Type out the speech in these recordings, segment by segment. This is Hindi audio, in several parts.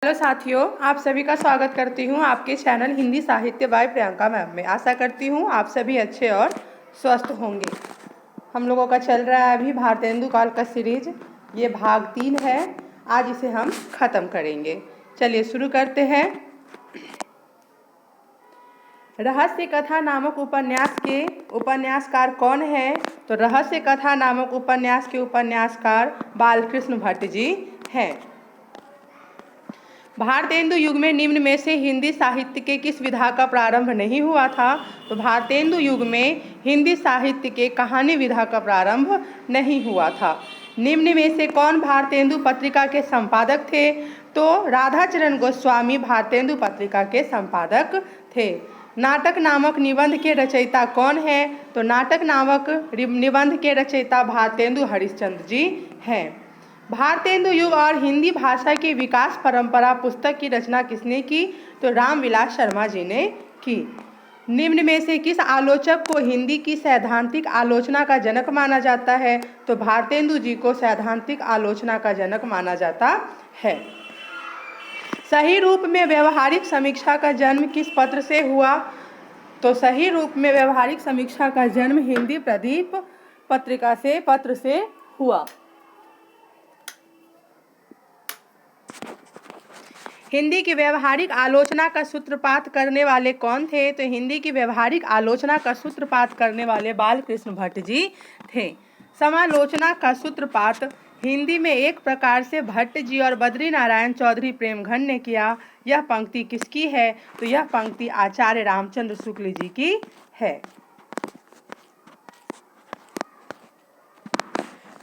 हेलो साथियों, आप सभी का स्वागत करती हूँ आपके चैनल हिंदी साहित्य बाय प्रियंका मैम में। आशा करती हूँ आप सभी अच्छे और स्वस्थ होंगे। हम लोगों का चल रहा है अभी भारतेंदु काल का सीरीज, ये भाग 3 है। आज इसे हम ख़त्म करेंगे। चलिए शुरू करते हैं। रहस्य कथा नामक उपन्यास के उपन्यासकार कौन है? तो रहस्य कथा नामक उपन्यास के उपन्यासकार बालकृष्ण भट्ट जी हैं। भारतेंदु युग में निम्न में से हिंदी साहित्य के किस विधा का प्रारंभ नहीं हुआ था? तो भारतेंदु युग में हिंदी साहित्य के कहानी विधा का प्रारंभ नहीं हुआ था। निम्न में से कौन भारतेंदु पत्रिका के संपादक थे? तो राधाचरण गोस्वामी भारतेंदु पत्रिका के संपादक थे। नाटक नामक निबंध के रचयिता कौन है? तो नाटक नामक निबंध के रचयिता भारतेंदु हरिश्चंद्र जी हैं। भारतेंदु युग और हिंदी भाषा की विकास परंपरा पुस्तक की रचना किसने की? तो रामविलास शर्मा जी ने की। निम्न में से किस आलोचक को हिंदी की सैद्धांतिक आलोचना का जनक माना जाता है? तो भारतेंदु जी को सैद्धांतिक आलोचना का जनक माना जाता है। सही रूप में व्यवहारिक समीक्षा का जन्म किस पत्र से हुआ? तो सही रूप में व्यवहारिक समीक्षा का जन्म हिंदी प्रदीप पत्रिका से पत्र से हुआ। हिंदी की व्यवहारिक आलोचना का सूत्रपात करने वाले कौन थे? तो हिंदी की व्यवहारिक आलोचना का सूत्रपात करने वाले बालकृष्ण भट्ट जी थे। समालोचना का सूत्रपात हिंदी में एक प्रकार से भट्ट जी और बद्री नारायण चौधरी प्रेमघन ने किया। यह पंक्ति किसकी है? तो यह पंक्ति आचार्य रामचंद्र शुक्ल जी की है।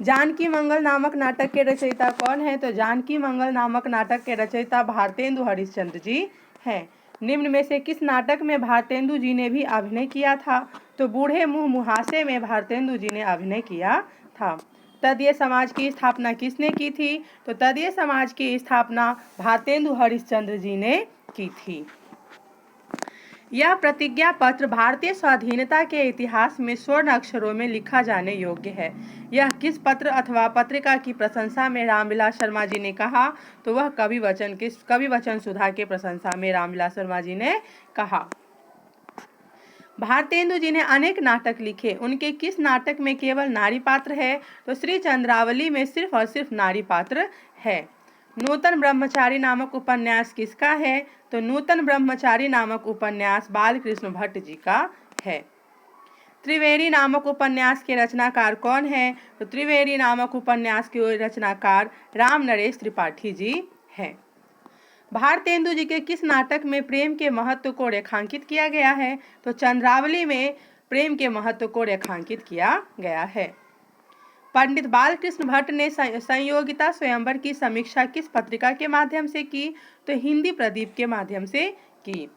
जानकी मंगल नामक नाटक के रचयिता कौन है? तो जानकी मंगल नामक नाटक के रचयिता भारतेंदु हरिश्चंद्र जी हैं। निम्न में से किस नाटक में भारतेंदु जी ने भी अभिनय किया था? तो बूढ़े मुँह मुहासे में भारतेंदु जी ने अभिनय किया था। तदीय समाज की स्थापना किसने की थी? तो तदीय समाज की स्थापना भारतेंदु हरिश्चंद्र जी ने की थी। यह प्रतिज्ञा पत्र भारतीय स्वाधीनता के इतिहास में स्वर्ण अक्षरों में लिखा जाने योग्य है। यह किस पत्र अथवा पत्रिका की प्रशंसा में रामविलास शर्मा जी ने कहा? तो वह कवि वचन सुधा के प्रशंसा में रामविलास शर्मा जी ने कहा। भारतेंदु जी ने अनेक नाटक लिखे। उनके किस नाटक में केवल नारी पात्र है? तो श्री चंद्रावली में सिर्फ और सिर्फ नारी पात्र है। नूतन ब्रह्मचारी नामक उपन्यास किसका है? तो नूतन ब्रह्मचारी नामक उपन्यास बालकृष्ण भट्ट जी का है। त्रिवेणी नामक उपन्यास के रचनाकार कौन है? तो त्रिवेणी नामक उपन्यास के रचनाकार राम नरेश त्रिपाठी जी हैं। भारतेंदु जी के किस नाटक में प्रेम के महत्व को रेखांकित किया गया है? तो चंद्रावली में प्रेम के महत्व को रेखांकित किया गया है। पंडित बालकृष्ण भट्ट ने संयोगिता स्वयंवर की समीक्षा किस पत्रिका के माध्यम से की? तो हिंदी प्रदीप के माध्यम से की।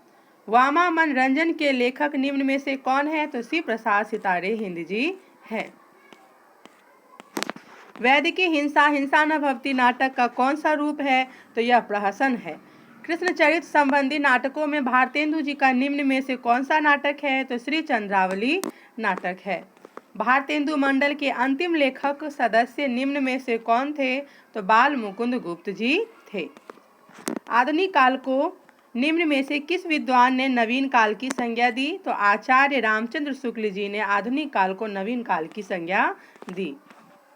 वामा मनोरंजन के लेखक निम्न में से कौन है? तो श्री प्रसाद सितारे हिंद जी हैं। वैदिकी हिंसा हिंसा न भवती नाटक का कौन सा रूप है? तो यह प्रहसन है। कृष्णचरित संबंधी नाटकों में भारतेंदु जी का निम्न में से कौन सा नाटक है? तो श्री चंद्रावली नाटक है। भारतेंदु मंडल के अंतिम लेखक सदस्य निम्न में से कौन थे? तो बाल मुकुंद गुप्त जी थे। आधुनिक काल को निम्न में से किस विद्वान ने नवीन काल की संज्ञा दी? तो आचार्य रामचंद्र शुक्ल जी ने आधुनिक काल को नवीन काल की संज्ञा दी।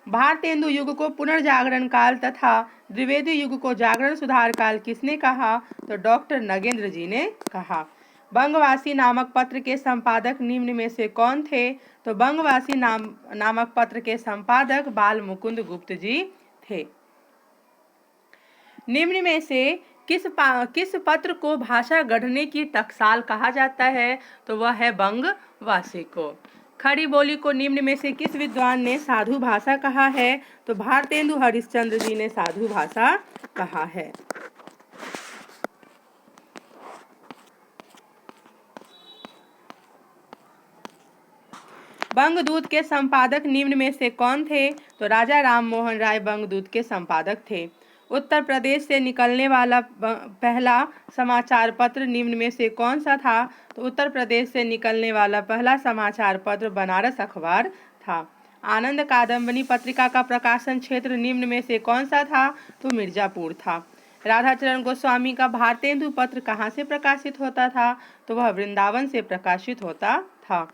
भारतेंदु युग को पुनर्जागरण काल तथा द्विवेदी युग को जागरण सुधार काल किसने कहा? तो डॉक्टर नगेंद्र जी ने कहा। बंगवासी नामक पत्र के संपादक निम्न में से कौन थे? तो बंगवासी नामक पत्र के संपादक बाल मुकुंद गुप्त जी थे। निम्न में से किस पत्र को भाषा गढ़ने की टकसाल कहा जाता है? तो वह है बंगवासी को। खड़ी बोली को निम्न में से किस विद्वान ने साधु भाषा कहा है? तो भारतेंदु हरिश्चंद्र जी ने साधु भाषा कहा है। बंगदूत के संपादक निम्न में से कौन थे? तो राजा राम मोहन राय बंगदूत के संपादक थे। उत्तर प्रदेश से निकलने वाला पहला समाचार पत्र निम्न में से कौन सा था? तो उत्तर प्रदेश से निकलने वाला पहला समाचार पत्र बनारस अखबार था। आनंद कादम्बनी पत्रिका का प्रकाशन क्षेत्र निम्न में से कौन सा था? तो मिर्जापुर था। राधाचरण गोस्वामी का भारतेंदु पत्र कहाँ से प्रकाशित होता था? तो वह वृंदावन से प्रकाशित होता था।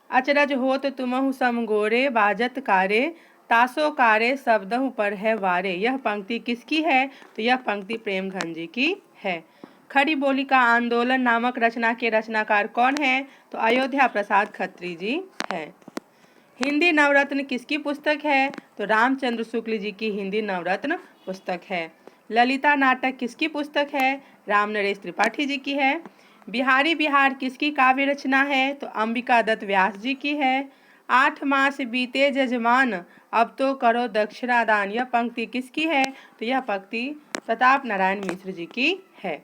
अचरज होत तुमहु समगोरे, बाजत कारे तासो कारे शब्दहु पर है वारे। यह पंक्ति किसकी है? तो यह पंक्ति प्रेमघन जी की है। खड़ी बोली का आंदोलन नामक रचना के रचनाकार कौन है? तो अयोध्या प्रसाद खत्री जी है। हिंदी नवरत्न किसकी पुस्तक है? तो रामचंद्र शुक्ल जी की हिंदी नवरत्न पुस्तक है। ललिता नाटक किसकी पुस्तक है? राम नरेश त्रिपाठी जी की है। बिहारी बिहार किसकी काव्य रचना है? तो अंबिका दत्त व्यास जी की है। 8 मास बीते जजमान, अब तो करो दक्षिणा दान। यह पंक्ति किसकी है? तो यह पंक्ति प्रताप नारायण मिश्र जी की है।